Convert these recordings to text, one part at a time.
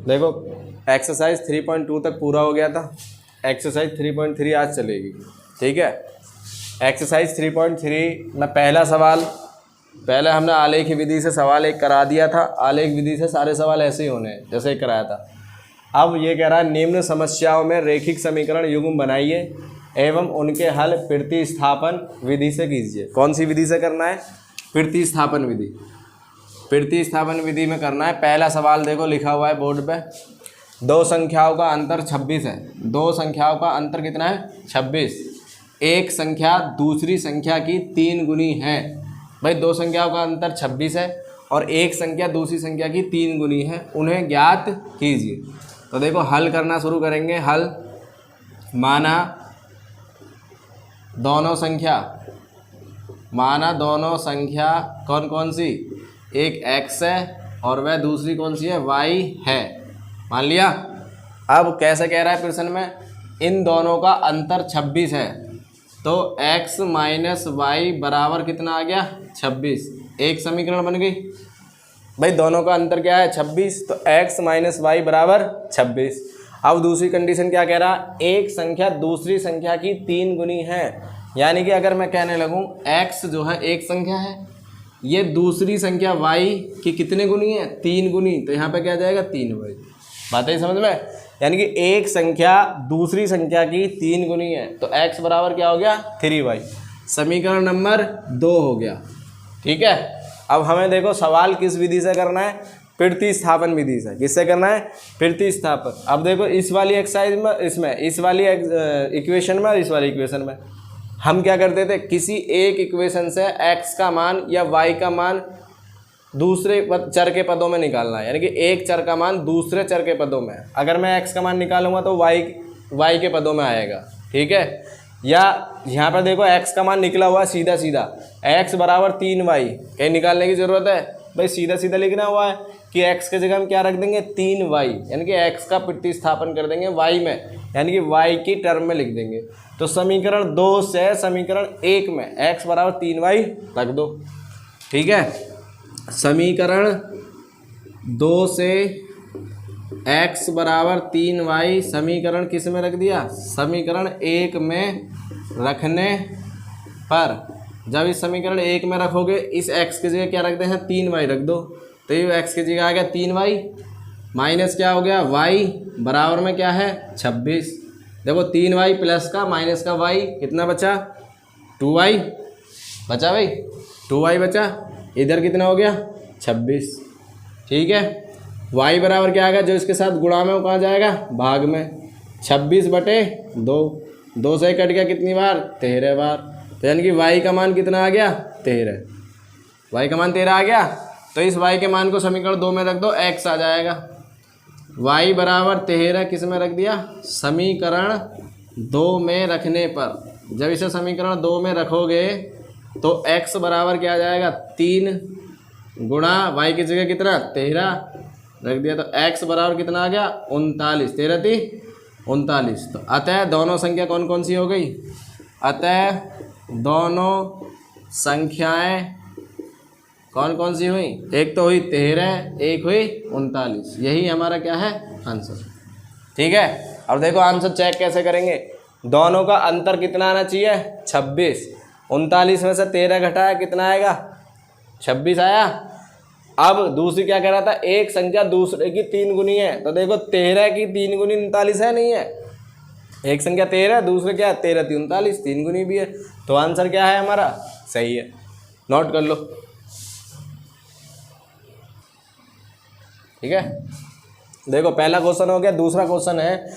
देखो एक्सरसाइज 3.2 तक पूरा हो गया था, एक्सरसाइज 3.3 आज चलेगी, ठीक है। एक्सरसाइज 3.3 में पहला सवाल, पहले हमने आलेख विधि से सवाल एक करा दिया था, आलेख विधि से सारे सवाल ऐसे ही होने हैं जैसे ही कराया था। अब ये कह रहा है निम्न समस्याओं में रैखिक समीकरण युग्म बनाइए एवं उनके हल प्रतिस्थापन विधि से कीजिए। कौन सी विधि से करना है? प्रतिस्थापन विधि। प्रतिस्थापन विधि में करना है। पहला सवाल देखो लिखा हुआ है बोर्ड पे, दो संख्याओं का अंतर 26 है। दो संख्याओं का अंतर कितना है? 26। एक संख्या दूसरी संख्या की 3 गुनी है। भाई दो संख्याओं का अंतर 26 है और एक संख्या दूसरी संख्या की 3 गुनी है, उन्हें ज्ञात कीजिए। तो देखो हल करना शुरू करेंगे। हल, माना दोनों संख्या कौन कौन सी? एक x है और वह दूसरी कौन सी है? y है, मान लिया। अब कैसे कह रहा है प्रश्न में? इन दोनों का अंतर 26 है तो x माइनस वाई बराबर कितना आ गया? 26। एक समीकरण बन गई। भाई दोनों का अंतर क्या है? 26, तो x माइनस वाई बराबर 26। अब दूसरी कंडीशन क्या कह रहा? एक संख्या दूसरी संख्या की 3 गुनी है, यानी कि अगर मैं कहने लगूं x जो है एक संख्या है, ये दूसरी संख्या y की कितने गुनी है? 3 गुनी, तो यहाँ पे क्या जाएगा? 3y। बात है समझ में? यानी कि एक संख्या दूसरी संख्या की 3 गुनी है तो x बराबर क्या हो गया? 3y। समीकरण नंबर 2 हो गया, ठीक है। अब हमें देखो सवाल किस विधि से करना है? प्रतिस्थापन विधि से। किससे करना है? प्रतिस्थापन। अब देखो इस वाली एक्सरसाइज में, इसमें इस वाली इक्वेशन में और इस वाली इक्वेशन में हम क्या करते थे? किसी एक इक्वेशन से x का मान या y का मान दूसरे चर के पदों में निकालना है, यानी कि एक चर का मान दूसरे चर के पदों में। अगर मैं x का मान निकालूंगा तो y के पदों में आएगा, ठीक है। या यहाँ पर देखो x का मान निकला हुआ है सीधा सीधा, x बराबर 3y। कहीं निकालने की ज़रूरत है? भाई सीधा सीधा लिखना हुआ है कि x की जगह हम क्या रख देंगे? 3y, यानी कि x का प्रतिस्थापन कर देंगे y में, यानी कि y की टर्म में लिख देंगे। तो समीकरण 2 से समीकरण 1 में x बराबर 3y रख दो, ठीक है। समीकरण 2 से x बराबर 3y समीकरण किस में रख दिया? समीकरण 1 में रखने पर, जब इस समीकरण 1 में रखोगे इस x की जगह क्या रख दे हैं? 3y रख दो, तो ये x की जगह आ गया 3y माइनस क्या हो गया? y बराबर में क्या है? 26। देखो 3y प्लस का माइनस का y कितना बचा? 2y बचा। भाई 2y बचा। इधर कितना हो गया? 26, ठीक है। y बराबर क्या आ गया? जो इसके साथ गुणा में वो कहाँ जाएगा? भाग में। 26/2, 2 से कट गया कितनी बार? 13 बार। तो यानी कि y का मान कितना आ गया? 13। y का मान 13 आ गया, तो इस y के मान को समीकरण 2 में रख दो, x आ जाएगा। y बराबर 13 किस में रख दिया? समीकरण 2 में रखने पर, जब इसे समीकरण 2 में रखोगे तो x बराबर क्या आ जाएगा? 3 गुणा y की जगह कितना? 13 रख दिया, तो x बराबर कितना आ गया? 39। 13 थी 39। तो अतः दोनों संख्या कौन कौन सी हो गई? अतः दोनों संख्याएं कौन कौन सी हुई? एक तो हुई 13, एक हुई 39। यही हमारा क्या है? आंसर, ठीक है। अब देखो आंसर चेक कैसे करेंगे? दोनों का अंतर कितना आना चाहिए? 26। 39 में से 13 घटाया कितना आएगा? 26 आया। अब दूसरी क्या कह रहा था? एक संख्या दूसरे की 3 गुनी है, तो देखो 13 की 3 गुनी 39 है, नहीं है? एक संख्या 13, दूसरे क्या है? 13 × 39, 3 गुनी भी है। तो आंसर क्या है हमारा? सही है, नोट कर लो, ठीक है। देखो पहला क्वेश्चन हो गया। दूसरा क्वेश्चन है,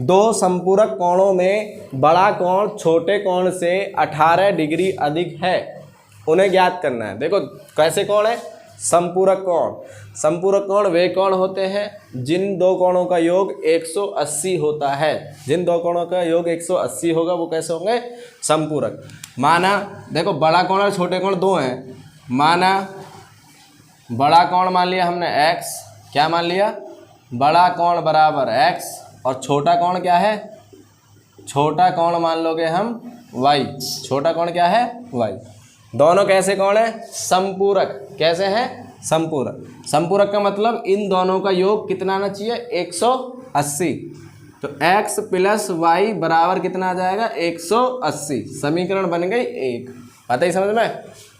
दो संपूरक कोणों में बड़ा कोण छोटे कोण से 18 डिग्री अधिक है, उन्हें ज्ञात करना है। देखो कैसे कोण है? संपूरक कोण। संपूरक कोण वे कोण होते हैं जिन दो कोणों का योग 180 होता है। जिन दो कोणों का योग 180 होगा वो कैसे होंगे? संपूरक। माना देखो बड़ा कोण और छोटे कोण दो हैं। माना बड़ा कोण मान लिया हमने x, क्या मान लिया? बड़ा कोण बराबर x, और छोटा कोण क्या है? छोटा कोण मान लोगे हम y। छोटा कोण क्या है? y। दोनों कैसे कोण है? संपूरक। कैसे हैं? संपूरक। संपूरक का मतलब इन दोनों का योग कितना आना चाहिए, 180। तो x प्लस वाई बराबर कितना आ जाएगा, 180। समीकरण बन गई 1। पता ही समझ में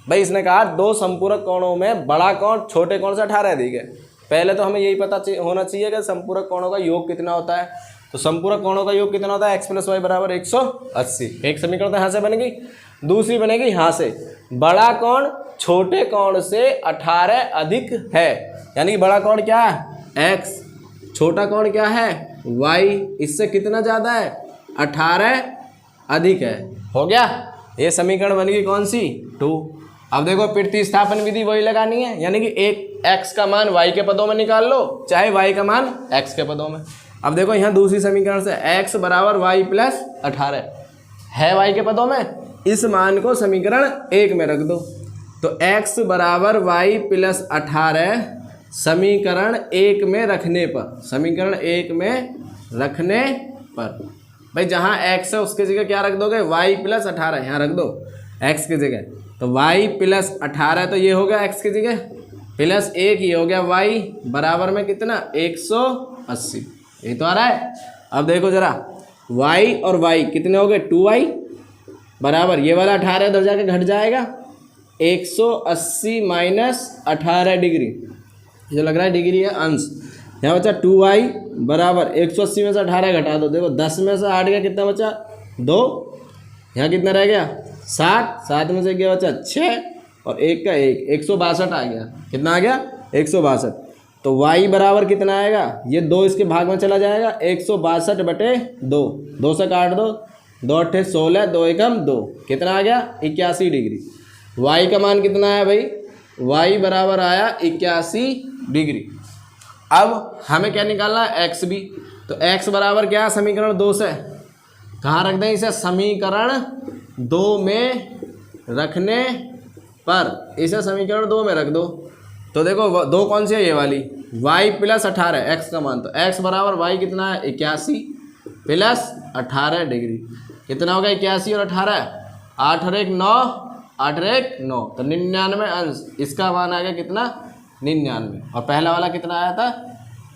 भाई। इसने कहा दो संपूरक कोणों में बड़ा कोण छोटे कोण से 18 अधिक है। पहले तो हमें यही पता होना चाहिए कि संपूरक कोणों का योग कितना होता है। तो संपूरक कोणों का योग कितना होता है, x प्लस वाई बराबर 180। एक समीकरण तो यहाँ से बनेगी, दूसरी बनेगी यहाँ से, बड़ा कोण छोटे कोण से 18 अधिक है। यानी कि बड़ा कोण क्या है, x, छोटा कोण क्या है, y, इससे कितना ज़्यादा है, 18 अधिक है। हो गया, ये समीकरण बन गई कौन सी, 2। अब देखो प्रतिस्थापन विधि वही लगानी है, यानी कि एक x का मान y के पदों में निकाल लो, चाहे y का मान x के पदों में। अब देखो यहाँ दूसरी समीकरण से x बराबर वाई प्लस 18 है y के पदों में, इस मान को समीकरण 1 में रख दो। तो x बराबर वाई प्लस 18 समीकरण 1 में रखने पर, समीकरण 1 में रखने पर भाई जहाँ x है उसकी जगह क्या रख दोगे, y प्लस 18 यहाँ रख दो x की जगह। तो y प्लस 18 तो ये हो गया x की जगह, प्लस 1 ये हो गया y, बराबर में कितना, 180। ये तो आ रहा है। अब देखो जरा y और y कितने हो गए, 2y बराबर ये वाला 18 उधर जाके घट जाएगा, 180 माइनस 18 डिग्री, जो लग रहा है डिग्री है अंश। यहाँ बचा 2y बराबर 180 में से 18 घटा दो, देखो 10 में से 8 गया, कितना बचा 2, यहाँ कितना रह गया 60, 7 में से क्या बचा 6 और 1 का 1, 162 आ गया। कितना आ गया, 162। तो y बराबर कितना आएगा, ये 2 इसके भाग में चला जाएगा, 162 बटे 2, 2 से काट दो, 2 अट्ठे 16, 2 एकम 2, कितना आ गया 81 डिग्री। y का मान कितना आया भाई, y बराबर आया 81 डिग्री। अब हमें क्या निकालना है, x भी। तो x बराबर क्या है, समीकरण 2 से कहाँ रख दें इसे, समीकरण 2 में रखने पर, इसे समीकरण 2 में रख दो। तो देखो 2 कौन सी है, ये वाली, y प्लस 18 x का मान। तो x बराबर y कितना है, 81 प्लस 18 डिग्री, कितना होगा 81 और 18, 8 और 1 9, 8 और 1 9, तो 99 अंश। इसका मान आ गया कितना, 99, और पहला वाला कितना आया था,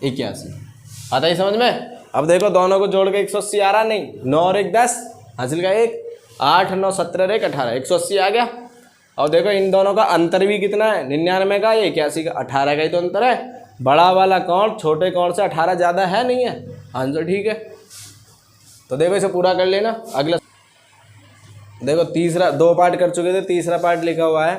81। आता ही समझ में। अब देखो दोनों को जोड़ के 180 आ रहा, नहीं 9 और 1 10, हासिल का 1, 8 9 17 और 1 18, 180 आ गया। और देखो इन दोनों का अंतर भी कितना है, 99 का, ये 81 का, 18 का ही तो अंतर है। बड़ा वाला कोण छोटे कोण से 18 ज़्यादा है, नहीं है, आंसर ठीक है। तो देखो इसे पूरा कर लेना। अगला देखो तीसरा, 2 पार्ट कर चुके थे, तीसरा पार्ट लिखा हुआ है,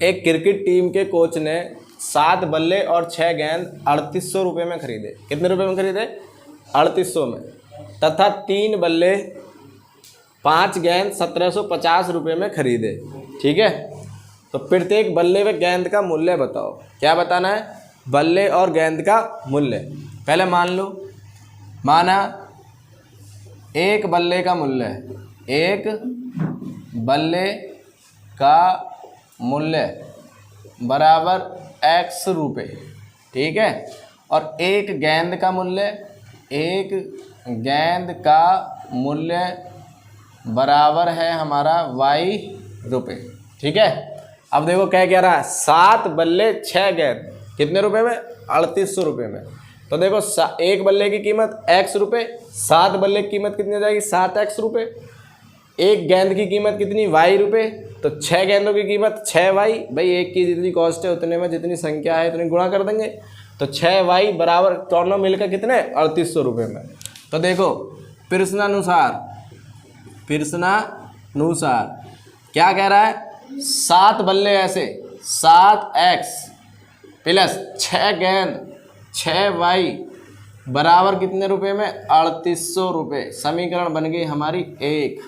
एक क्रिकेट टीम के कोच ने 7 बल्ले और 6 गेंद 3800 रुपये में खरीदे। कितने रुपये में खरीदे, 3800 में, तथा 3 बल्ले 5 गेंद 1750 रुपये में खरीदे। ठीक है, तो प्रत्येक बल्ले व गेंद का मूल्य बताओ। क्या बताना है, बल्ले और गेंद का मूल्य। पहले मान लो, माना एक बल्ले का मूल्य, एक बल्ले का मूल्य बराबर x रुपये, ठीक है, और एक गेंद का मूल्य, एक गेंद का मूल्य बराबर है हमारा y रुपये। ठीक है, अब देखो क्या कह रहा है, 7 बल्ले 6 गेंद कितने रुपए में, 3800 रुपये में। तो देखो एक बल्ले की कीमत x रुपये, 7 बल्ले की कीमत कितनी हो जाएगी, 7x रुपये, एक गेंद की कीमत कितनी, y रुपये, तो 6 गेंदों की कीमत 6y। भाई एक की जितनी कॉस्ट है उतने में जितनी संख्या है उतनी गुणा कर देंगे, तो 6y बराबर दोनों मिलकर कितने, 3800 रुपये में। तो देखो प्रश्नानुसार क्या कह रहा है, 7 बल्ले ऐसे 7x प्लस 6 गेंद 6y बराबर कितने रुपए में, 3800 रुपये। समीकरण बन गई हमारी 1।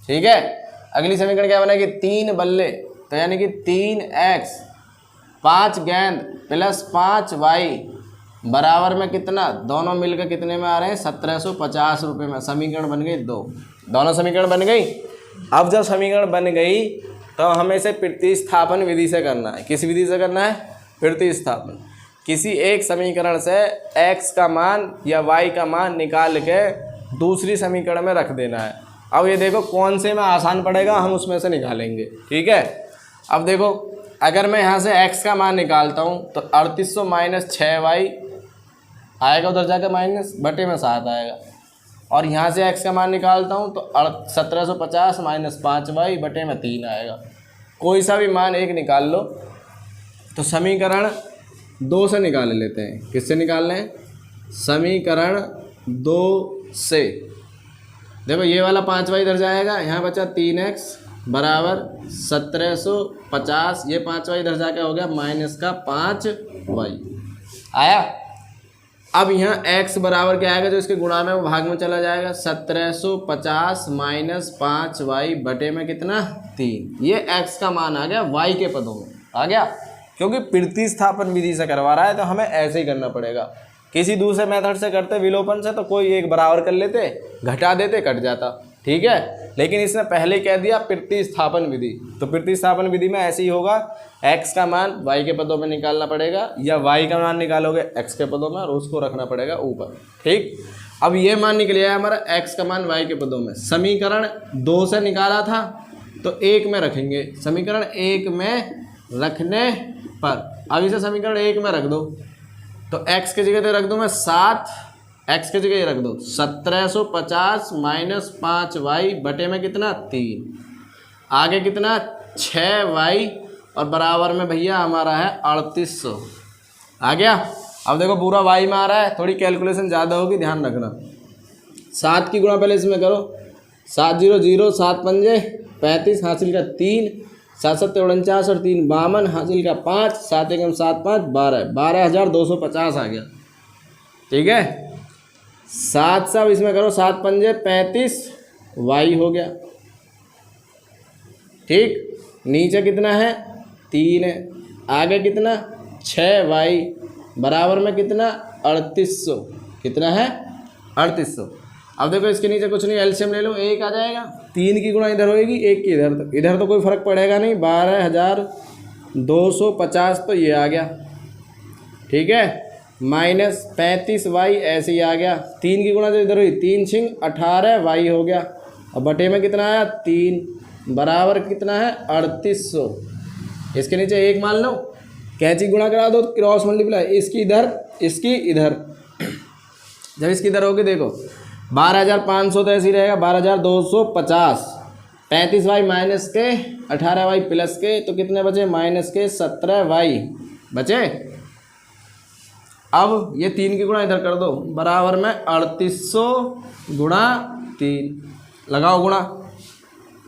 ठीक है, अगली समीकरण क्या बनेगी, 3 बल्ले, तो यानी कि 3x 5 गेंद प्लस 5y बराबर में कितना, दोनों मिलकर कितने में आ रहे हैं, 1750 रुपये में। समीकरण बन गई 2, दोनों समीकरण बन गई। अब जब समीकरण बन गई तो हमें इसे प्रतिस्थापन विधि से करना है। किस विधि से करना है, प्रतिस्थापन। किसी एक समीकरण से x का मान या y का मान निकाल के दूसरी समीकरण में रख देना है। अब ये देखो कौन से में आसान पड़ेगा, हम उसमें से निकालेंगे। ठीक है, अब देखो अगर मैं यहाँ से x का मान निकालता हूँ तो 3800 माइनस 6y आएगा, उधर जाकर माइनस बटे में 7 आएगा। और यहाँ से x का मान निकालता हूँ तो 1750 माइनस 5y बटे में 3 आएगा। कोई सा भी मान एक निकाल लो। तो समीकरण 2 से निकाल लेते हैं। किससे निकाल लें? समीकरण 2 से। देखो ये वाला 5y इधर जाएगा, यहाँ बचा 3x बराबर 1750, ये 5y इधर जाके हो गया माइनस का 5y आया। अब यहाँ x बराबर क्या आएगा, जो इसके गुणा में वो भाग में चला जाएगा, 1750 माइनस 5y बटे में कितना 3। ये x का मान आ गया y के पदों में आ गया। क्योंकि प्रतिस्थापन विधि से करवा रहा है तो हमें ऐसे ही करना पड़ेगा। किसी दूसरे मेथड से करते विलोपन से तो कोई एक बराबर कर लेते, घटा देते, कट जाता, ठीक है। लेकिन इसने पहले कह दिया प्रतिस्थापन विधि, तो प्रतिस्थापन विधि में ऐसे ही होगा। x का मान y के पदों में निकालना पड़ेगा, या y का मान निकालोगे x के पदों में और उसको रखना पड़ेगा ऊपर, ठीक। अब ये मान निकल आया हमारा x का मान y के पदों में। समीकरण 2 से निकाला था तो 1 में रखेंगे। समीकरण 1 में रखने पर अब इसे समीकरण 1 में रख दो तो x की जगह रख दूँ मैं 7, x की जगह रख दो 1750 माइनस 5y बटे में कितना 3, आगे कितना 6y और बराबर में भैया हमारा है 3800 आ गया। अब देखो पूरा y में आ रहा है, थोड़ी कैलकुलेशन ज़्यादा होगी, ध्यान रखना। 7 की गुणा पहले इसमें करो, 7 0 0, 7 पंजे 35, हासिल का 3, 7 7 49 और 3 52, हासिल का 5, 7 1 7 5 12, 12,250 आ गया, ठीक है। 7 सब इसमें करो, 7 पंजे 35 y हो गया, ठीक। नीचे कितना है 3 है, आगे कितना 6y बराबर में कितना 3800, कितना है 3800। अब देखो इसके नीचे कुछ नहीं, एलसीएम ले लो, 1 आ जाएगा। 3 की गुणा इधर होएगी, 1 की इधर तो कोई फर्क पड़ेगा नहीं, 12,250 तो ये आ गया, ठीक है। माइनस 35y ऐसे ही आ गया। 3 की गुणा जो इधर हुई 3 छिंग 18y हो गया, और बटे में कितना आया 3 बराबर कितना है 3800। इसके नीचे 1 मान लो, कैंची गुणा करा दो, क्रॉस मल्टीप्लाई, इसकी इधर इसकी इधर। जब इसकी इधर होगी देखो 12,500 तो ऐसे ही रहेगा, 12,250, 35y माइनस के 18y प्लस के, तो कितने बचे माइनस के 17y बचे। अब ये 3 की गुणा इधर कर दो, बराबर में 3800 गुणा 3, लगाओ गुणा,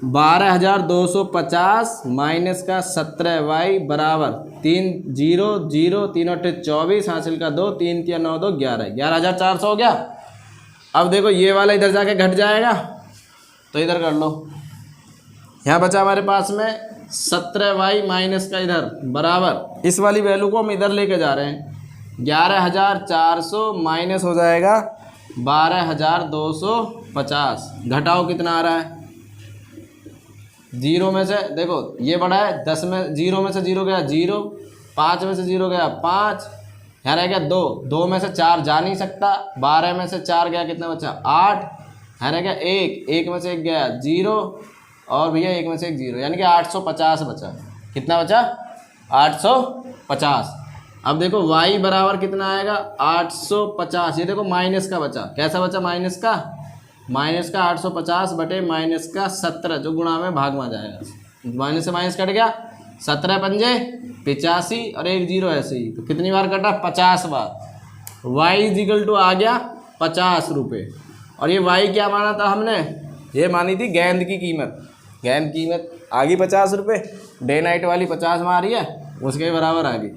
12,250 माइनस का 17y बराबर 3 0 0, 3 8 24, हासिल का 2, 3 3 9 2 11, 11,400 हो गया। अब देखो ये वाला इधर जाके घट जाएगा तो इधर कर लो, यहाँ बचा हमारे पास में 17y माइनस का इधर बराबर, इस वाली वैल्यू को हम इधर लेके जा रहे हैं, 11,400 माइनस हो जाएगा 12,250, घटाओ कितना आ रहा है, 0 में से देखो ये बड़ा है, 10 में 0 में से 0 गया 0, 5 में से 0 गया 5, यहाँ रह गया 2, 2 में से 4 जा नहीं सकता, 12 में से 4 गया कितना बचा 8, यहाँ रह गया 1, 1 में से 1 गया 0, और भैया 1 में से 1 0, यानी कि 850 बचा। कितना बचा 850। अब देखो y बराबर कितना आएगा 850, ये देखो माइनस का बचा, कैसा बचा माइनस का 850 बटे माइनस का 17 जो गुणा में भाग में जाएगा, माइनस से माइनस कट गया, 17 पंजे 85 और 1 0 ऐसे ही, तो कितनी बार कटा 50 बार। y इज इक्वल टू आ गया 50 रुपये। और ये y क्या माना था हमने, ये मानी थी गेंद की कीमत, गेंद की कीमत आ गई 50 रुपये, डे नाइट वाली 50 में आ रही है, उसके बराबर आ गई।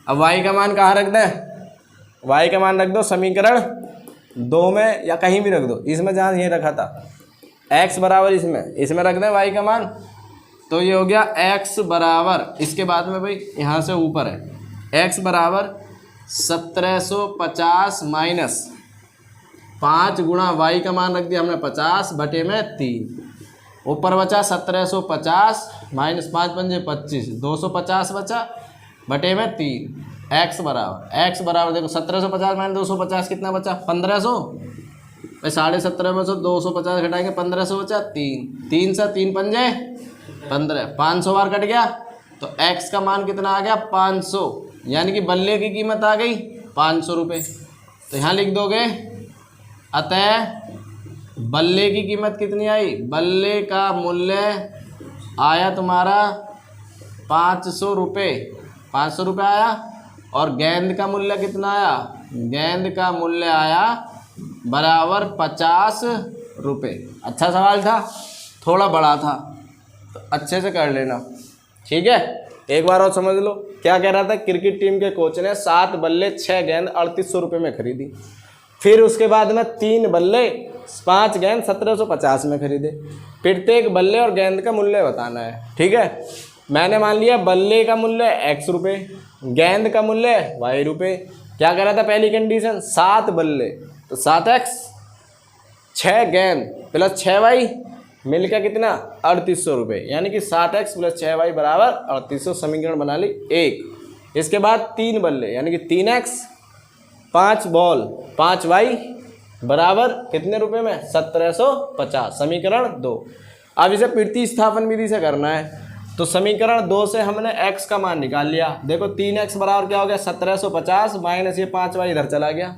अब y का मान कहाँ रख दें, y का मान रख दो समीकरण 2 में या कहीं भी रख दो, इसमें जहाँ ये रखा था x बराबर इसमें रख दें y का मान, तो ये हो गया x बराबर, इसके बाद में भाई यहाँ से ऊपर है x बराबर 1750 माइनस 5 गुणा y का मान रख दिया हमने 50 बटे में 3, ऊपर बचा 1750 माइनस 5 पंजे 25, 250 बचा बटे में 3, x बराबर देखो 1750 माइनस 250 कितना बचा 1500, भाई 17.5 में से 250 घटाएंगे 1500 बचा 3, 3 से 3 पंजे 15, 500 बार कट गया, तो x का मान कितना आ गया 500, यानी कि बल्ले की कीमत आ गई 500 रुपये। तो यहाँ लिख दोगे अतः बल्ले की कीमत कितनी आई, बल्ले का मूल्य आया तुम्हारा 500 रुपये, 500 रुपये आया। और गेंद का मूल्य कितना आया, गेंद का मूल्य आया बराबर 50 रुपये। अच्छा सवाल था, थोड़ा बड़ा था, तो अच्छे से कर लेना, ठीक है। एक बार और समझ लो क्या कह रहा था। क्रिकेट टीम के कोच ने 7 बल्ले 6 गेंद 3800 रुपये में खरीदी। फिर उसके बाद में 3 बल्ले 5 गेंद 1750 में खरीदे। प्रत्येक बल्ले और गेंद का मूल्य बताना है, ठीक है। मैंने मान लिया बल्ले का मूल्य x रुपये, गेंद का मूल्य y रुपये। क्या कह रहा था पहली कंडीशन, 7 बल्ले तो 7x, 6 गेंद प्लस 6y मिलकर कितना 3800 रुपये, यानी कि 7x प्लस 6y बराबर 3800। समीकरण बना ली एक। इसके बाद 3 बल्ले यानी कि 3x, 5 बॉल 5y बराबर कितने रुपए में 1750। समीकरण 2। अब इसे प्रतिस्थापन विधि से करना है। तो समीकरण 2 से हमने x का मान निकाल लिया। देखो 3x बराबर क्या हो गया 1750 माइनस ये 5y इधर चला गया,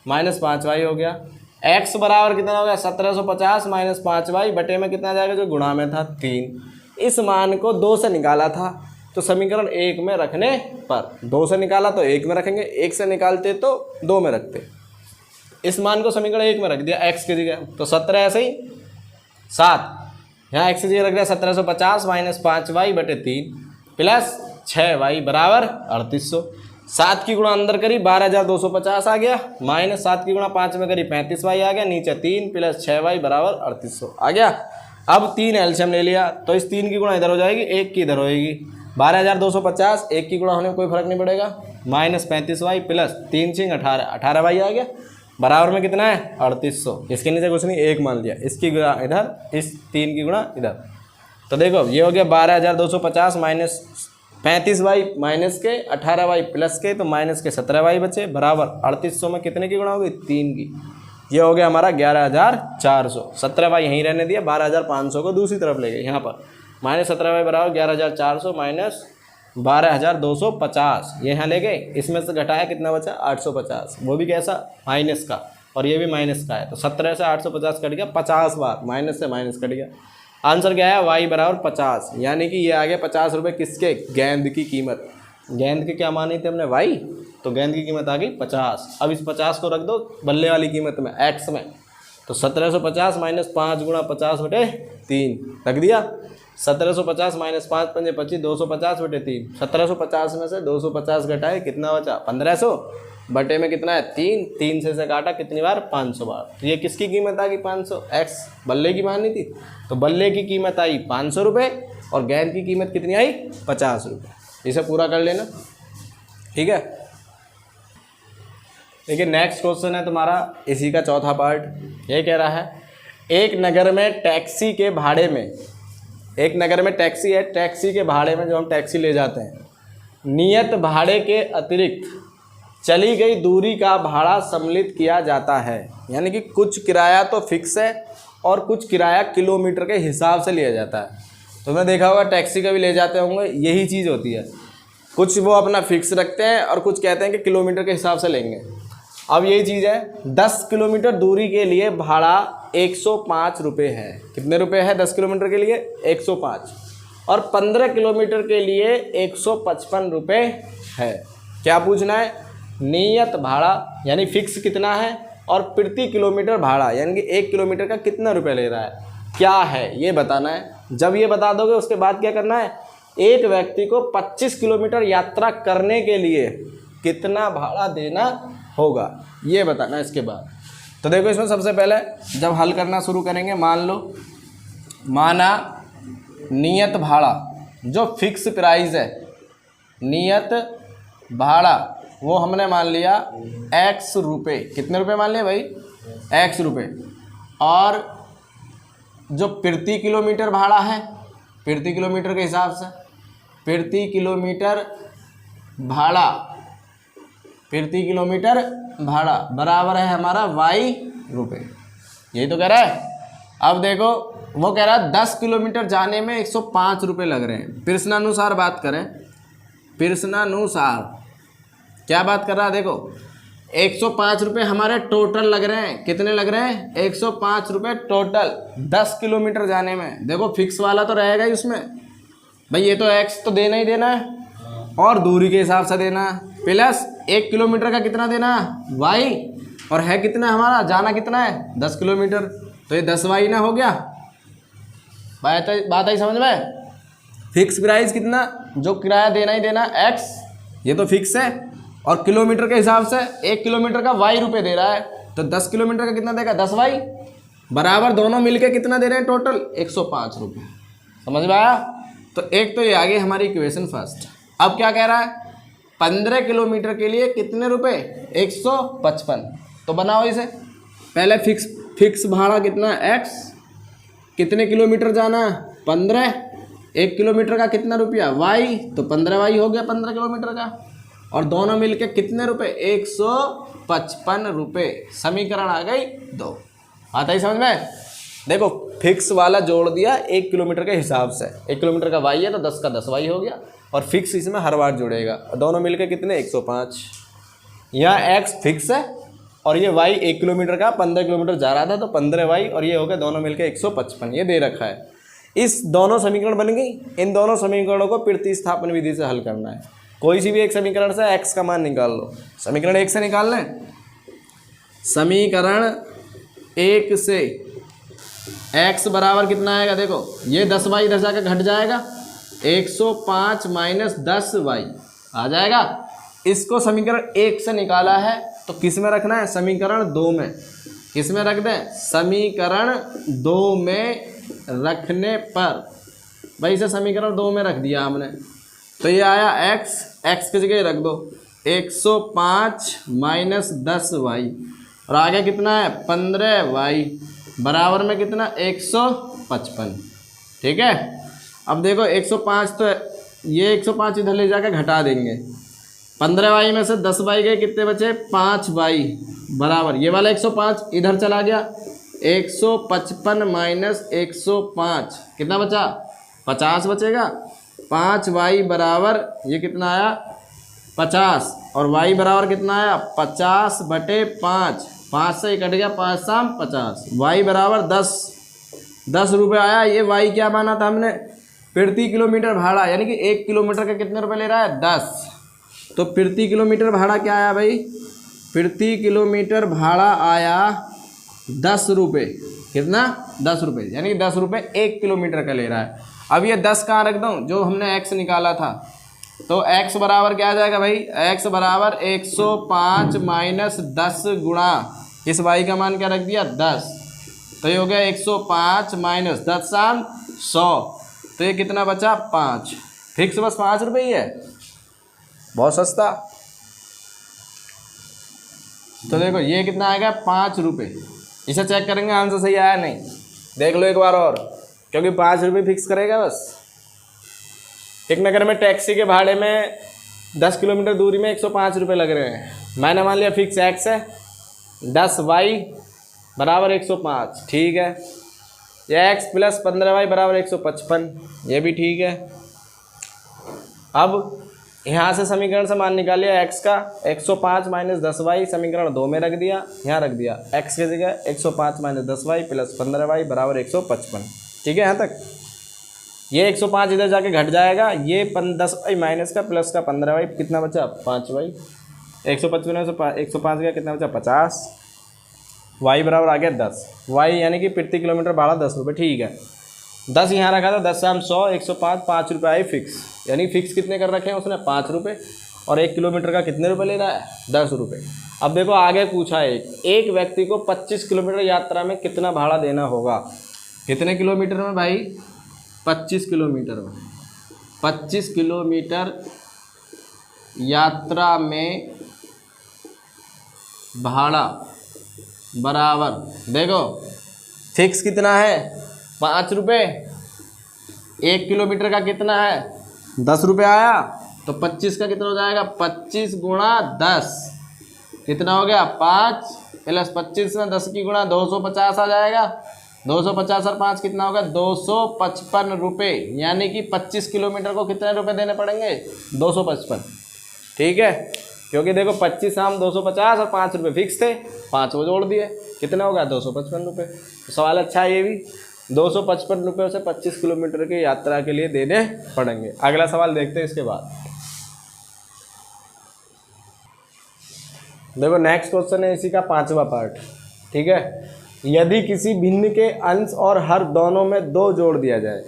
माइनस 5y हो गया। x बराबर कितना हो गया 1750 माइनस 5y बटे में कितना जाएगा, जो गुणा में था 3। इस मान को 2 से निकाला था, तो समीकरण 1 में रखने पर, 2 से निकाला तो 1 में रखेंगे, 1 से निकालते तो 2 में रखते। इस मान को समीकरण 1 में रख दिया x की जगह, तो 17 ऐसे ही 7, यहाँ x की जगह रख दिया 1750 माइनस 5y बटे 3 प्लस 6y बराबर 3800। 7 की गुणा अंदर करी 12250 आ गया, माइनस 7 की गुणा 5 में करी 35y आ गया, नीचे 3 प्लस 6y बराबर 3800 आ गया। अब 3 एलसीएम ले लिया, तो इस 3 की गुणा इधर हो जाएगी, 1 की इधर होएगी। 12250 1 की गुणा होने में कोई फर्क नहीं पड़ेगा, minus 35y plus 3 Singh 18y आ गया, बराबर में कितना है 3800। इसके नीचे कुछ नहीं, 1 मान लिया, इसकी गुणा इधर, इस 3 की गुणा इधर। तो देखो ये हो गया 12250 माइनस 35y माइनस के 18y प्लस के, तो माइनस के 17y बचे, बराबर 3800 में कितने की गुणा होगी 3 की। ये हो गया हमारा 11400। 17y यहीं रहने दिया, 12500 को दूसरी तरफ ले गए यहाँ पर, माइनस 17y बराबर 11400 माइनस 12250 ये यहाँ ले गए। इसमें से घटाया कितना बचा 850, वो भी कैसा माइनस का, और ये भी माइनस का है। तो 17 से 850 कट गया, 50 बार माइनस से माइनस कट गया। आंसर क्या है y बराबर 50, यानी कि ये आ गया 50 रुपये किसके, गेंद की कीमत। गेंद के क्या मानी थी हमने y, तो गेंद की कीमत आ गई 50। अब इस 50 को रख दो बल्ले वाली कीमत में x में, तो 1750 माइनस 5 गुणा 50 बटे 3 रख दिया। 1750 माइनस 5 पंजे 25, 250 बटे 3। 1750 में से 250 घटाए कितना बचा 1500, बटे में कितना है 3, 3 से काटा कितनी बार 500 बार। तो ये किसकी कीमत आ गई 500, x बल्ले की मानी थी, तो बल्ले की कीमत आई 500 रुपये और गेंद की कीमत कितनी आई 50 रुपये। इसे पूरा कर लेना, ठीक है। देखिए नेक्स्ट क्वेश्चन है तुम्हारा इसी का चौथा पार्ट। ये कह रहा है एक नगर में टैक्सी के भाड़े में, एक नगर में टैक्सी है, टैक्सी के भाड़े में जो हम टैक्सी ले जाते हैं, नियत भाड़े के अतिरिक्त चली गई दूरी का भाड़ा सम्मिलित किया जाता है। यानी कि कुछ किराया तो फिक्स है और कुछ किराया किलोमीटर के हिसाब से लिया जाता है। तुमने देखा होगा टैक्सी का भी ले जाते होंगे, यही चीज़ होती है। कुछ वो अपना फिक्स रखते हैं और कुछ कहते हैं कि किलोमीटर के हिसाब से लेंगे। अब यही चीज़ है, 10 किलोमीटर दूरी के लिए भाड़ा 105 रुपये है। कितने रुपए है 10 किलोमीटर के लिए 105, और 15 किलोमीटर के लिए 155 रुपये है। क्या पूछना है, नियत भाड़ा यानी फिक्स कितना है, और प्रति किलोमीटर भाड़ा यानी कि 1 किलोमीटर का कितना रुपये ले रहा है, क्या है ये बताना है। जब ये बता दोगे उसके बाद क्या करना है, एक व्यक्ति को 25 किलोमीटर यात्रा करने के लिए कितना भाड़ा देना होगा ये बताना है इसके बाद। तो देखो इसमें सबसे पहले जब हल करना शुरू करेंगे, मान लो माना नियत भाड़ा जो फिक्स प्राइस है, नियत भाड़ा वो हमने मान लिया x रुपये। कितने रुपए मान लिया भाई x रुपये। और जो प्रति किलोमीटर भाड़ा है, प्रति किलोमीटर के हिसाब से, प्रति किलोमीटर भाड़ा, प्रति किलोमीटर भाड़ा बराबर है हमारा y रुपये। यही तो कह रहा है, अब देखो वो कह रहा है 10 किलोमीटर जाने में 105 रुपये लग रहे हैं। प्रश्नानुसार बात करें, प्रश्नानुसार क्या बात कर रहा है, देखो 105 रुपये हमारे टोटल लग रहे हैं। कितने लग रहे हैं? 105 रुपये टोटल 10 किलोमीटर जाने में। देखो फिक्स वाला तो रहेगा ही उसमें भाई, ये तो एक्स तो देना ही देना है और दूरी के हिसाब से देना है, प्लस 1 किलोमीटर का कितना देना है वाई, और है कितना हमारा जाना कितना है 10 किलोमीटर, तो ये 10 वाई ना हो गया। बात आई समझ में? फिक्स प्राइस कितना, जो किराया देना ही देना एक्स, ये तो फिक्स है, और किलोमीटर के हिसाब से 1 किलोमीटर का वाई रुपये दे रहा है, तो 10 किलोमीटर का कितना देगा 10 वाई, बराबर दोनों मिलके कितना दे रहे हैं टोटल 105 रुपये। समझ में आया? तो एक तो ये आ गई हमारी इक्वेशन फर्स्ट। अब क्या कह रहा है, 15 किलोमीटर के लिए कितने रुपए 155, तो बनाओ इसे। पहले फिक्स भाड़ा कितना एक्स, कितने किलोमीटर जाना 15, 1 किलोमीटर का कितना रुपया वाई, तो 15 वाई हो गया 15 किलोमीटर का, और दोनों मिलके कितने रुपए 155 रुपये। समीकरण आ गई 2। आता ही समझ में? देखो फिक्स वाला जोड़ दिया 1 किलोमीटर के हिसाब से, 1 किलोमीटर का वाई है तो 10 का 10 वाई हो गया, और फिक्स इसमें हर बार जुड़ेगा, दोनों मिलके कितने 105। यहाँ एक्स फिक्स है और ये वाई 1 किलोमीटर का 15 किलोमीटर जा रहा था तो 15 वाई, और ये हो गया दोनों मिलके 155, ये दे रखा है। इस दोनों समीकरण बन गई। इन दोनों समीकरणों को प्रतिस्थापन विधि से हल करना है। कोई सी भी एक समीकरण से एक्स का मान निकाल लो। समीकरण 1 से निकाल लें। समीकरण 1 से x बराबर कितना आएगा, देखो ये 10 वाई इधर जाकर घट जाएगा, 105 माइनस 10 वाई आ जाएगा। इसको समीकरण 1 से निकाला है तो किस में रखना है, समीकरण 2 में। किस में रख दें, समीकरण 2 में रखने पर, भाई इसे समीकरण 2 में रख दिया हमने, तो ये आया x की जगह रख दो 105 माइनस 10 वाई, और आगे कितना है 15 वाई, बराबर में कितना 155। ठीक है। अब देखो 105, तो ये 105 इधर ले जाकर घटा देंगे, 15 वाई में से 10 वाई गए, कितने बचे 5 वाई, बराबर ये वाला 105 इधर चला गया, 155 माइनस 105 कितना बचा 50 बचेगा, 5 वाई बराबर ये कितना आया 50, और वाई बराबर कितना आया 50/5, 5 से ही कट गया 5 शाम 50, वाई बराबर 10 रुपये आया। ये वाई क्या माना था हमने, प्रति किलोमीटर भाड़ा, यानी कि 1 किलोमीटर का कितने रुपए ले रहा है 10, तो प्रति किलोमीटर भाड़ा क्या आया भाई, प्रति किलोमीटर भाड़ा आया 10 रुपये। कितना 10 रुपये, यानी कि 10 रुपये 1 किलोमीटर का ले रहा है। अब ये 10 कहाँ रख दूँ, जो हमने एक्स निकाला था, तो x बराबर क्या आ जाएगा भाई, x बराबर 105 माइनस 10 गुणा इस y का मान क्या रख दिया 10, तो ये हो गया 105 माइनस 10 शाम 100, तो ये कितना बचा 5। फिक्स बस 5 रुपये ही है, बहुत सस्ता। तो देखो ये कितना आएगा 5 रुपये। इसे चेक करेंगे आंसर सही आया नहीं, देख लो एक बार और, क्योंकि 5 रुपये फिक्स करेगा बस। एक नगर में टैक्सी के भाड़े में 10 किलोमीटर दूरी में 105 रुपये लग रहे हैं। मैंने मान लिया फिक्स एक्स है, 10 वाई बराबर 105, ठीक है। यह एक्स प्लस 15 वाई बराबर 155, ये भी ठीक है। अब यहाँ से समीकरण से मान निकालिए एक्स का, 105 माइनस 10 वाई समीकरण 2 में रख दिया, यहाँ रख दिया एक्स की जगह 105 माइनस 10 वाई प्लस 15 वाई बराबर 155, ठीक है। यहाँ तक ये 105 इधर जाके घट जाएगा, ये 10 वाई माइनस का प्लस का 15 वाई, कितना बचा 5 वाई, 155 में से 105 गया, कितना बचा 50, वाई बराबर आ गया 10 वाई, यानी कि प्रति किलोमीटर भाड़ा 10 रुपये, ठीक है। 10 यहाँ रखा था, 10 शाम 100, 105, 5 रुपये आए फिक्स, यानी फिक्स कितने कर रखे हैं उसने 5 रुपये, और 1 किलोमीटर का कितने रुपये ले रहा है 10 रुपये। अब देखो आगे पूछा है, एक व्यक्ति को 25 किलोमीटर यात्रा में कितना भाड़ा देना होगा। कितने किलोमीटर में भाई, 25 किलोमीटर में, 25 किलोमीटर यात्रा में भाड़ा बराबर, देखो फिक्स कितना है 5 रुपये, 1 किलोमीटर का कितना है 10 रुपये आया, तो 25 का कितना हो जाएगा 25 गुणा 10, कितना हो गया 5 प्लस 25 में 10 की गुणा 250 आ जाएगा, 250 और 5 कितना होगा 255 रुपये, यानी कि 25 किलोमीटर को कितने रुपए देने पड़ेंगे 255। ठीक है, क्योंकि देखो 25 आम 250 और 5 रुपये फिक्स थे, 5 वो जोड़ दिए, कितना होगा 255 रुपये। तो सवाल अच्छा है ये भी, 255 रुपये से 25 किलोमीटर की यात्रा के लिए देने पड़ेंगे। अगला सवाल देखते हैं इसके बाद। देखो नेक्स्ट क्वेश्चन है इसी का 5वां पार्ट। ठीक है, यदि किसी भिन्न के अंश और हर दोनों में 2 जोड़ दिया जाए,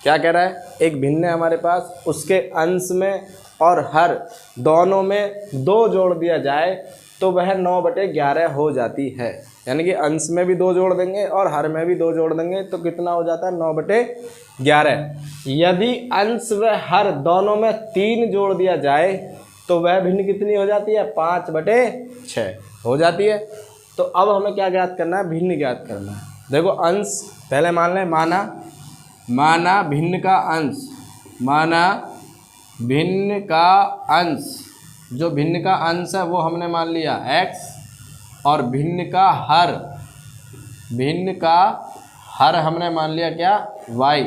क्या कह रहा है, एक भिन्न है हमारे पास, उसके अंश में और हर दोनों में 2 जोड़ दिया जाए तो वह 9/11 हो जाती है। यानी कि अंश में भी 2 जोड़ देंगे और हर में भी 2 जोड़ देंगे तो कितना हो जाता है 9/11। यदि अंश व हर दोनों में 3 जोड़ दिया जाए तो वह भिन्न कितनी हो जाती है 5/6 हो जाती है। तो अब हमें क्या ज्ञात करना है, भिन्न ज्ञात करना है। देखो अंश पहले मान लें, माना भिन्न का अंश, माना भिन्न का अंश, जो भिन्न का अंश है वो हमने मान लिया x, और भिन्न का हर हमने मान लिया क्या y।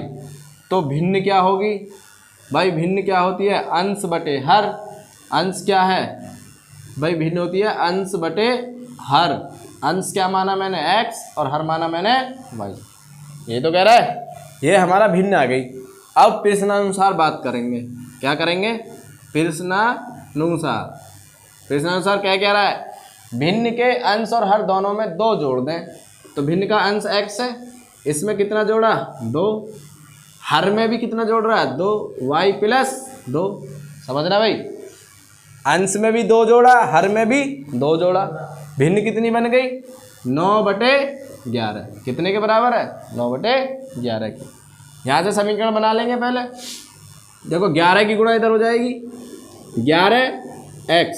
तो भिन्न क्या होगी भाई, भिन्न क्या होती है अंश बटे हर। अंश क्या है भाई, भिन्न होती है अंश बटे हर। अंश क्या माना मैंने x और हर माना मैंने y। ये तो कह रहा है ये हमारा भिन्न आ गई। अब प्रश्नानुसार बात करेंगे, क्या करेंगे प्रश्नानुसार क्या कह रहा है, भिन्न के अंश और हर दोनों में 2 जोड़ दें। तो भिन्न का अंश x है, इसमें कितना जोड़ा 2, हर में भी कितना जोड़ रहा है 2, y + 2। समझ रहा भाई, अंश में भी 2 जोड़ा, हर में भी 2 जोड़ा, भिन्न कितनी बन गई 9/11। कितने के बराबर है 9/11 की। यहाँ से समीकरण बना लेंगे पहले। देखो 11 की गुणा इधर हो जाएगी 11x,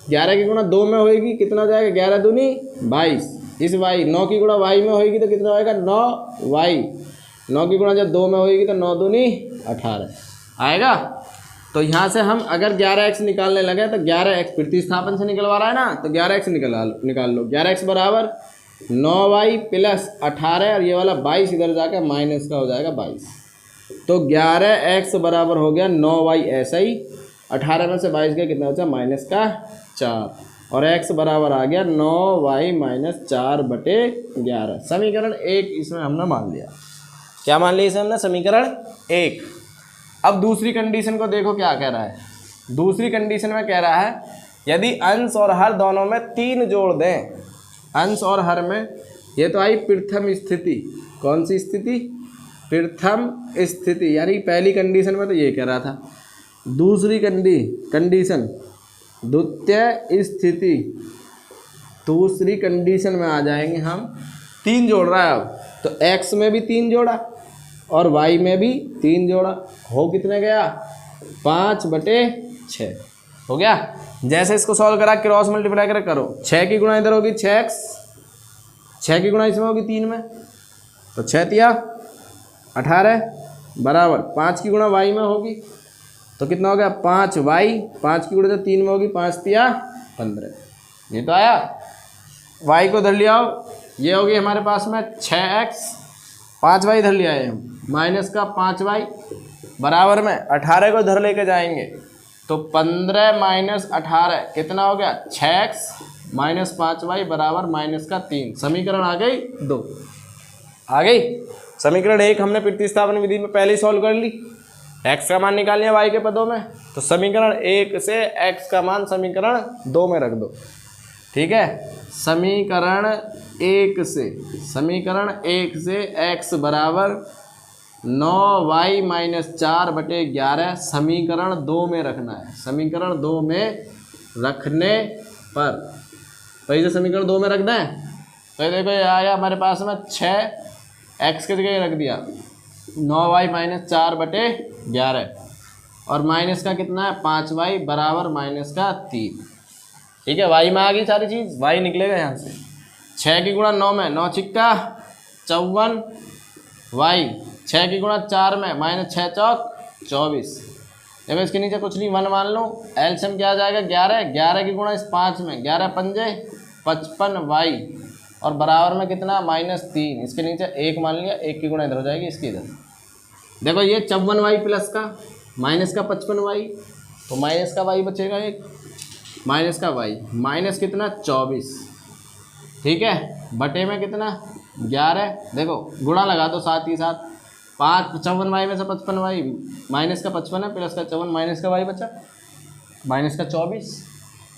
11 की गुणा 2 में होएगी, कितना हो जाएगा 11 दूनी 22। इस y 9 की गुणा y में होएगी तो कितना होएगा 9y, 9 की गुणा जब 2 में होएगी तो 9 दूनी 18 आएगा। तो यहाँ से हम अगर 11x निकालने लगे तो 11x प्रतिस्थापन से निकलवा रहा है ना, तो 11x निकाल लो। 11x बराबर 9y + 18 और ये वाला 22 इधर जाकर माइनस का हो जाएगा 22। तो 11x बराबर हो गया 9y ऐसा ही, 18 में से 22 गया कितना बचा -4, और x बराबर आ गया 9y - 4/11। समीकरण 1 इसमें हमने मान लिया। क्या मान लिया इसे हमने, समीकरण 1। अब दूसरी कंडीशन को देखो क्या कह रहा है। दूसरी कंडीशन में कह रहा है यदि अंश और हर दोनों में 3 जोड़ दें, अंश और हर में, ये तो आई प्रथम स्थिति। कौन सी स्थिति, प्रथम स्थिति, यानी पहली कंडीशन में तो ये कह रहा था। दूसरी कंडीशन द्वितीय स्थिति, दूसरी कंडीशन में आ जाएंगे हम। 3 जोड़ रहा है अब, तो x में भी 3 जोड़ा और y में भी 3 जोड़ा, हो कितने गया 5/6 हो गया। जैसे इसको सॉल्व करा क्रॉस मल्टीप्लाई करो, 6 की गुणा इधर होगी 6x, 6 की गुणा इसमें होगी 3 में, तो 6 तिया 18 बराबर 5 की गुणा y में होगी तो कितना हो गया 5y, 5 की गुणा जब 3 में होगी 5 तिया 15। ये तो आया। y को धर लिया, ये होगी हमारे पास में 6x, 5y धर लिया है हम, माइनस का 5y बराबर में 18 को धर लेके जाएंगे तो 15 - 18 कितना हो गया 6x - 5y बराबर -3। समीकरण आ गई 2, आ गई। समीकरण 1 हमने प्रतिस्थापन विधि में पहले ही सॉल्व कर ली। x का मान निकाल लिया y के पदों में, तो समीकरण 1 से x का मान समीकरण 2 में रख दो। ठीक है, समीकरण 1 से x बराबर 9y - 4/11 समीकरण 2 में रखना है। समीकरण 2 में रखने पर तो इसे समीकरण 2 में रखना है। तो देखो ये आया हमारे पास में 6x की जगह रख दिया 9y - 4/11 और माइनस का कितना है 5y बराबर -3। ठीक है, y में आ गई सारी चीज़, y निकलेगा यहाँ से। 6 की गुणा 9 में 9 छिक्का 54, y 6 की गुणा 4 में -6 चौक 24। जब इसके नीचे कुछ नहीं 1 मान लो, एलसीएम क्या आ जाएगा 11, 11 की गुणा इस 5 में 11 पंजे 55y और बराबर में कितना -3, इसके नीचे 1 मान लिया, 1 की गुणा इधर हो जाएगी इसकी इधर। देखो ये 54y प्लस का माइनस का 55y, तो माइनस का y बचेगा एक, माइनस का y माइनस कितना 24, ठीक है, बटे में कितना 11। देखो गुणा लगा दो साथ ही साथ, 55y में से 55y माइनस का 55 है, प्लस का 54 माइनस का y बचा माइनस का 24,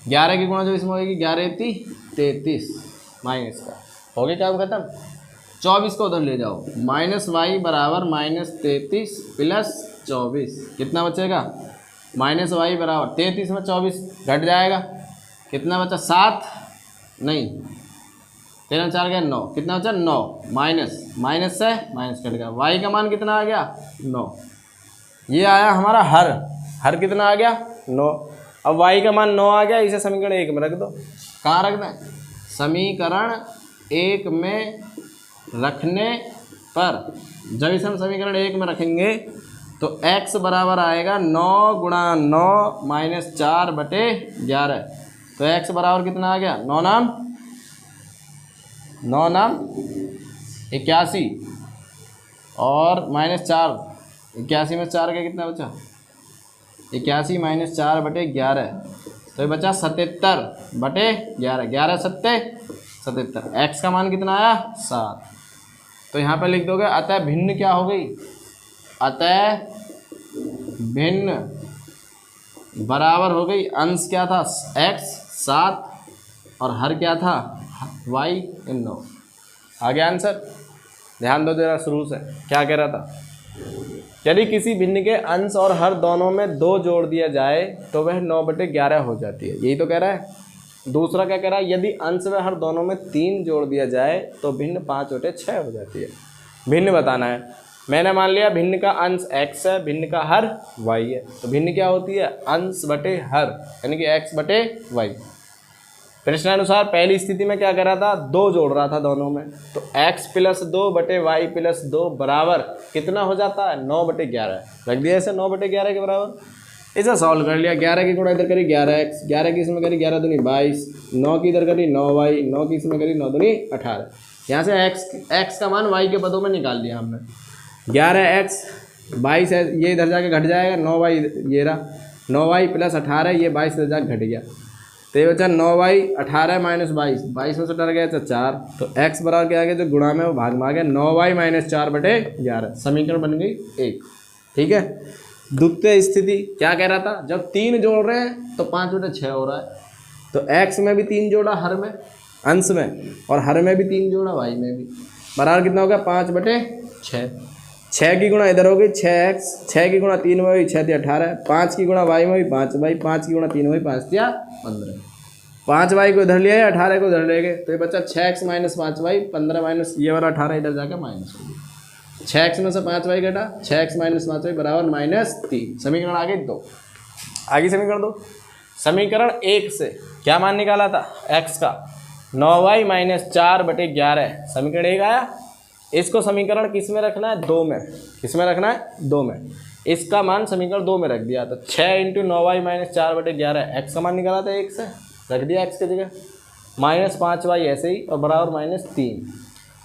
11 की गुणा जो इसमें होगी 11 33 माइनस का, हो गया काम खत्म। 24 को उधर ले जाओ, -y बराबर -33 प्लस 24, कितना बचेगा -y बराबर 33 में 24 घट जाएगा, कितना बचा 7, नहीं 3 4 गया 9, कितना बचा 9, माइनस से माइनस कट गया, y का मान कितना आ गया 9। ये आया हमारा हर कितना आ गया 9। अब y का मान 9 आ गया, इसे समीकरण 1 में रख दो। कहाँ रखना है, समीकरण 1 में रखने पर, जब इसे हम समीकरण 1 में रखेंगे तो x बराबर आएगा 9 गुणा 9 -4 बटे 11, तो x बराबर कितना आ गया 9 नाम 81 और -4, 81 में 4 का कितना बचा 81 -4 बटे 11, तो ये बचा 77 बटे 11, 11 सत्ते 77, x का मान कितना आया 7। तो यहाँ पर लिख दोगे अतः भिन्न क्या हो गई, अतः भिन्न बराबर हो गई, अंश क्या था x 7 और हर क्या था y 9। आ गया आंसर। ध्यान दो जरा शुरू से क्या कह रहा था, यदि किसी भिन्न के अंश और हर दोनों में 2 जोड़ दिया जाए तो वह 9/11 हो जाती है, यही तो कह रहा है। दूसरा क्या कह रहा है, यदि अंश व हर दोनों में 3 जोड़ दिया जाए तो भिन्न 5/6 हो जाती है। भिन्न बताना है, मैंने मान लिया भिन्न का अंश x है, भिन्न का हर y है, तो भिन्न क्या होती है अंश बटे हर, यानी कि x बटे y। प्रश्नानुसार पहली स्थिति में क्या कर रहा था, 2 जोड़ रहा था दोनों में, तो x + 2 बटे y + 2 बराबर कितना हो जाता है 9/11, रख दिया इसे 9/11 के बराबर। इसे सॉल्व कर लिया, 11 की गुणा इधर करी 11x, 11 की इसमें करी 11 दूनी 22, 9 की इधर करी 9y, 9 की इसमें करी 9 दूनी 18। यहाँ से x का मान y के पदों में निकाल लिया हमने, 11x 22 है, ये इधर जाके घट जाएगा, 9y ये रहा, 9y + 18 ये 22 इधर जाके घट गया, तो ये बचा 9y 18 - 22, 22 में से डर गया तो 4, तो x बराबर क्या आ गया, जो गुणा में वो भाग में आ गया 9y - 4/11, समीकरण बन गई 1। ठीक है। द्वितीय स्थिति क्या कह रहा था, जब 3 जोड़ रहे हैं तो 5/6 हो रहा है, तो x में भी 3 जोड़ा, हर में अंश में, और हर में भी 3 जोड़ा, y में भी, बराबर कितना हो गया 5/6। 6 की गुणा इधर हो गई 6x, 6 की गुणा 3 में हुई 6 × 18, 5 की गुणा y में हुई 5y, 5 की गुणा 3 में हुई 5 × 15, 5y को इधर लिया, 18 को इधर ले गए, तो ये बच्चा 6x - 5y, 15 माइनस ये वाला 18 इधर जाकर माइनस हो गया, 6x में से 5y घटा, 6x - 5y बराबर -3, समीकरण आ गई 2। आगे समीकरण 2, समीकरण 1 से क्या मान निकाला था x का 9y - 4/11, समीकरण 1 आया। इसको समीकरण किस में रखना है 2 में, किस में रखना है 2 में, इसका मान समीकरण 2 में रख दिया, तो 6 × 9y - 4/11, x का मान निकाला था 1 से, रख दिया x की जगह, -5y ऐसे ही और बराबर -3।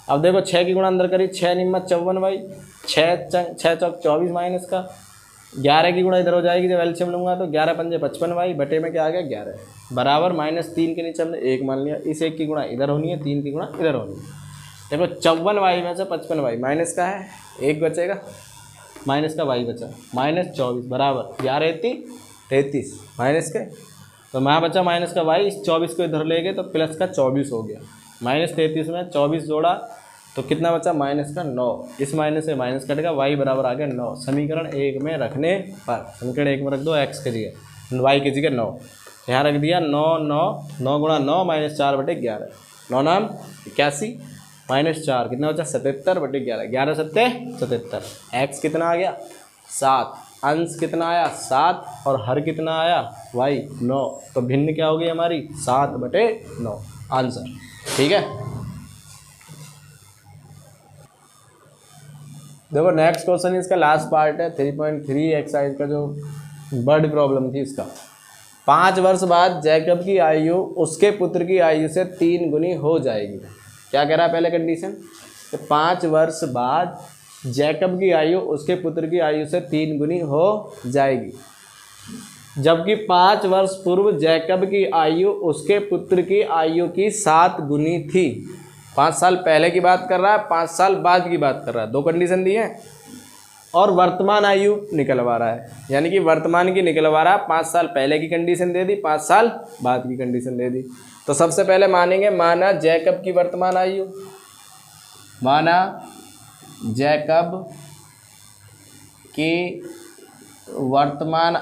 अब देखो 6 की गुणा अंदर करी, 6 × 9 = 54y, 6 चौक 24 माइनस का, 11 की गुणा इधर हो जाएगी, जब एलसीएम लूँगा तो 11 × 5 = 55y, बटे में क्या आ गया 11, बराबर -3 के नीचे हमने 1 मान लिया, इस 1 की गुणा इधर होनी है, 3 की गुणा इधर होनी है। देखो 54y में से 55y माइनस का है, 1 बचेगा, माइनस का y बचा, -24 बराबर 11 × 33 माइनस के, तो यहाँ बचा माइनस का y, इस 24 को इधर ले गए तो प्लस का 24 हो गया, -33 में 24 जोड़ा तो कितना बचा -9, इस माइनस से माइनस कटेगा, y बराबर आ गया 9। समीकरण 1 में रखने पर, समीकरण 1 में रख दो x की जगह, y की जगह 9, यहाँ रख दिया 9 गुणा 9 - 4/11, 9 नाम 81 -4 कितना बचा 77/11, 11 सत्ते 77, x कितना आ गया 7, अंश कितना आया 7 और हर कितना आया y 9, तो भिन्न क्या हो गई हमारी 7/9 आंसर। ठीक है। देखो नेक्स्ट क्वेश्चन इसका लास्ट पार्ट है 3.3 एक्सरसाइज का, जो बर्ड प्रॉब्लम थी इसका। 5 वर्ष बाद जैकब की आयु उसके पुत्र की आयु से 3 गुनी हो जाएगी। क्या कह रहा है पहले कंडीशन, कि 5 वर्ष बाद जैकब की आयु उसके पुत्र की आयु से 3 गुनी हो जाएगी, जबकि 5 वर्ष पूर्व जैकब की आयु उसके पुत्र की आयु की 7 गुनी थी। 5 साल पहले की बात कर रहा है, 5 साल बाद की बात कर रहा है, 2 कंडीशन दी है और वर्तमान आयु निकलवा रहा है, यानी कि वर्तमान की निकलवा रहा है। 5 साल पहले की कंडीशन दे दी, 5 साल बाद की कंडीशन दे दी। तो सबसे पहले मानेंगे, माना जैकब की वर्तमान आयु, माना जैकब की वर्तमान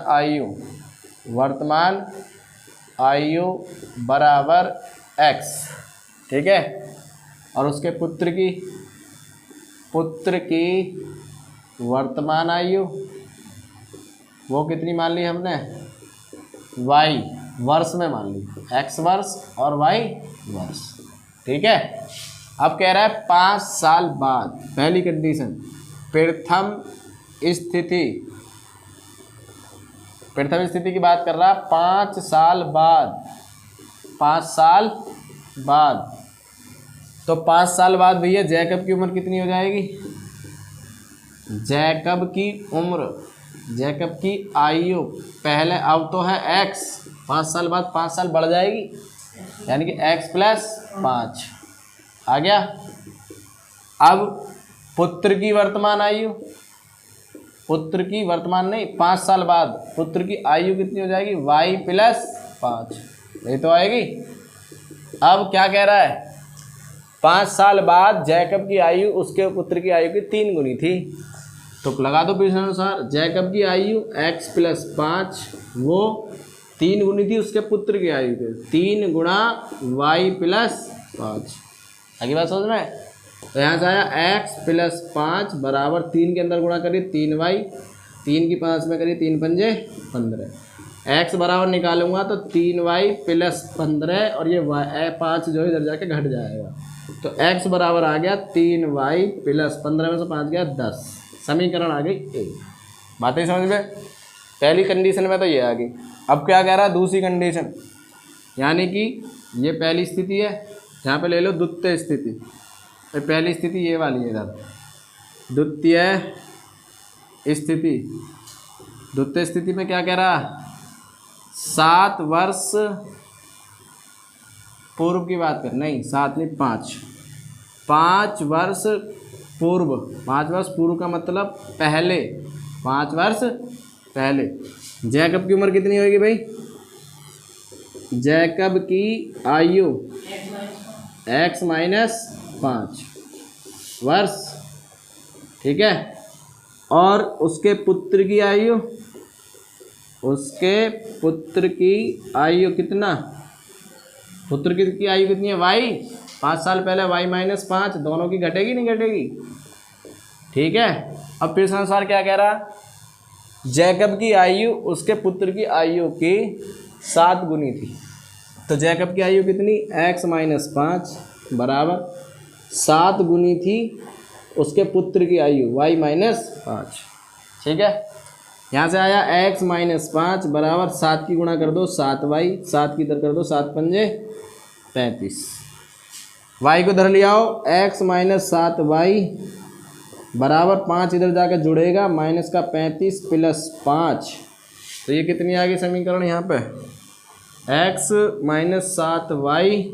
आयु बराबर x, ठीक है, और उसके पुत्र की वर्तमान आयु वो कितनी मान ली हमने, y वर्ष में मान ली, x वर्ष और y वर्ष, ठीक है। अब कह रहा है 5 साल बाद, पहली कंडीशन, प्रथम स्थिति की बात कर रहा है, 5 साल बाद, तो 5 साल बाद भैया जैकब की उम्र कितनी हो जाएगी, जैकब की आयु पहले, अब तो है x, 5 साल बाद 5 साल बढ़ जाएगी, यानी कि x + 5 आ गया। अब पुत्र की वर्तमान आयु, 5 साल बाद पुत्र की आयु कितनी हो जाएगी, y + 5, ये तो आएगी। अब क्या कह रहा है, 5 साल बाद जैकब की आयु उसके पुत्र की आयु की 3 गुनी थी, तो लगा दो अनुसार, जैकब की आयु x + 5 वो 3 गुनी थी उसके पुत्र की आयु के, 3 गुणा y + 5, आगे बात समझ में। तो यहाँ से आया x + 5 बराबर 3 के अंदर गुणा करिए 3y, 3 की 5 में करिए 3 पंजे 15, x बराबर निकालूंगा तो 3y + 15 और ये 5 जो इधर जाके घट जाएगा, तो x बराबर आ गया 3y + 15 में से 5 गया 10, समीकरण आ गई ए। बातें समझ में, पहली कंडीशन में तो ये आ गई। अब क्या कह रहा है दूसरी कंडीशन, यानी कि ये पहली स्थिति है, यहाँ पे ले लो द्वितीय स्थिति, पहली स्थिति ये वाली है इधर, द्वितीय स्थिति में क्या कह रहा, 7 वर्ष पूर्व की बात कर, नहीं 7 नहीं 5 वर्ष पूर्व, 5 वर्ष पूर्व का मतलब पहले, 5 वर्ष पहले जैकब की उम्र कितनी होगी भाई, जैकब की आयु x - 5 वर्ष, ठीक है, और उसके पुत्र की आयु कितना, पुत्र की आयु कितनी है y, 5 साल पहले y - 5, दोनों की घटेगी नहीं घटेगी, ठीक है। अब फिर अनुसार क्या कह रहा, जैकब की आयु उसके पुत्र की आयु की 7 गुनी थी, तो जैकब की आयु कितनी, x - 5 बराबर 7 गुनी थी उसके पुत्र की आयु y - 5, ठीक है। यहाँ से आया x - 5 बराबर 7 की गुणा कर दो 7y, 7 की इधर कर दो 7 पंजे 35, y को धर लिया हो, x - 7y बराबर 5 इधर जाकर जुड़ेगा, -35 + 5, तो ये कितनी आ गई समीकरण यहाँ पे, x - 7y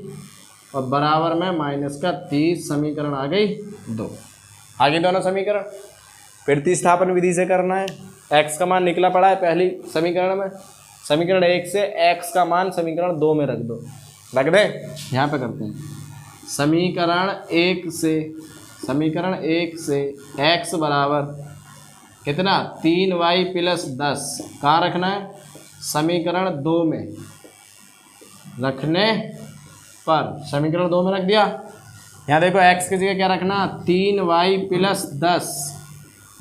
और बराबर में -30, समीकरण आ गई 2। आगे दोनों समीकरण प्रतिस्थापन विधि से करना है, x का मान निकला पड़ा है पहली समीकरण में, समीकरण 1 से x का मान समीकरण 2 में रख दो, रख दे, यहाँ पे करते हैं, समीकरण 1 से x बराबर कितना, 3y + 10 कहाँ रखना है, समीकरण 2 में रखने पर, समीकरण 2 में रख दिया। यहाँ देखो x की जगह क्या रखना, 3y + 10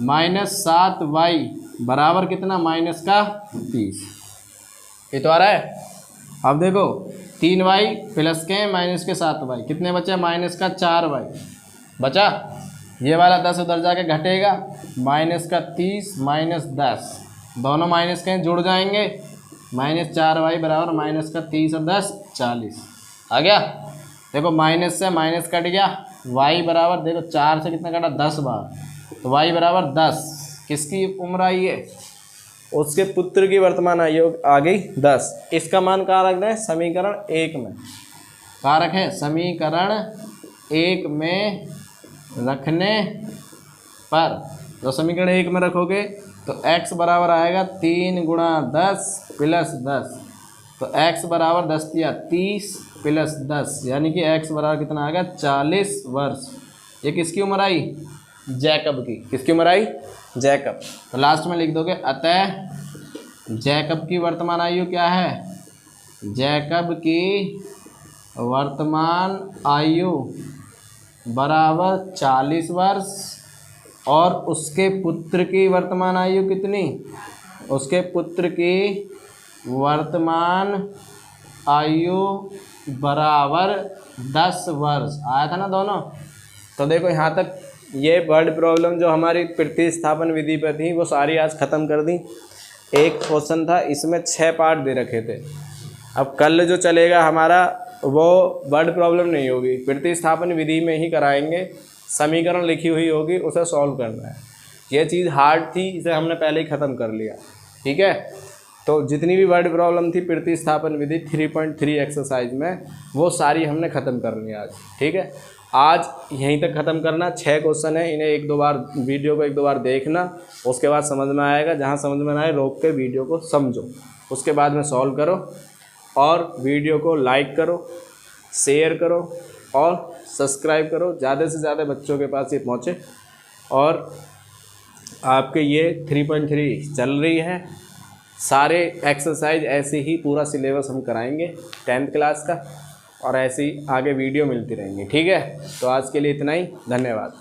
-7y बराबर कितना, -30, ये तो आ रहा है। अब देखो 3y प्लस के -7y कितने बचे, -4y बचा, ये वाला 10 उधर जाके घटेगा, -30 -10 दोनों माइनस के जुड़ जाएंगे, -4y बराबर -30 और 10 40 आ गया। देखो माइनस से माइनस कट गया, y बराबर देखो 4 से कितना कटा 10 बार, तो y बराबर 10। किसकी उम्र आई है? उसके पुत्र की वर्तमान आयु आ गई 10। इसका मान कहाँ रख दें? समीकरण 1 में। कहाँ रखें? समीकरण 1 में रखने पर, तो समीकरण 1 में रखोगे तो x बराबर आएगा 3 गुणा 10 प्लस 10, तो x बराबर 10 या 30 प्लस 10, यानी कि x बराबर कितना आ गया? 40 वर्ष। ये किसकी उम्र आई? जैकब की। किसकी उम्र आई? जैकब। तो लास्ट में लिख दोगे अतः जैकब की वर्तमान आयु क्या है? जैकब की वर्तमान आयु बराबर 40 वर्ष, और उसके पुत्र की वर्तमान आयु कितनी? उसके पुत्र की वर्तमान आयु बराबर 10 वर्ष। आया था ना दोनों? तो देखो यहाँ तक ये वर्ड प्रॉब्लम जो हमारी प्रतिस्थापन विधि पर थी वो सारी आज ख़त्म कर दी। एक क्वेश्चन था, इसमें 6 पार्ट दे रखे थे। अब कल जो चलेगा हमारा वो वर्ड प्रॉब्लम नहीं होगी, प्रतिस्थापन विधि में ही कराएंगे। समीकरण लिखी हुई होगी, उसे सॉल्व करना है। ये चीज़ हार्ड थी, इसे हमने पहले ही ख़त्म कर लिया। ठीक है, तो जितनी भी वर्ड प्रॉब्लम थी प्रतिस्थापन विधि 3.3 एक्सरसाइज में, वो सारी हमने ख़त्म करनी है आज। ठीक है, आज यहीं तक ख़त्म करना। 6 क्वेश्चन है, इन्हें 1-2 बार वीडियो को 1-2 बार देखना, उसके बाद समझ में आएगा। जहाँ समझ में ना आए रोक के वीडियो को समझो, उसके बाद में सॉल्व करो। और वीडियो को लाइक करो, शेयर करो और सब्सक्राइब करो, ज़्यादा से ज़्यादा बच्चों के पास ये पहुँचे। और आपके ये 3.3 चल रही है, सारे एक्सरसाइज ऐसे ही पूरा सिलेबस हम कराएंगे 10th क्लास का, और ऐसी आगे वीडियो मिलती रहेंगी। ठीक है, तो आज के लिए इतना ही, धन्यवाद।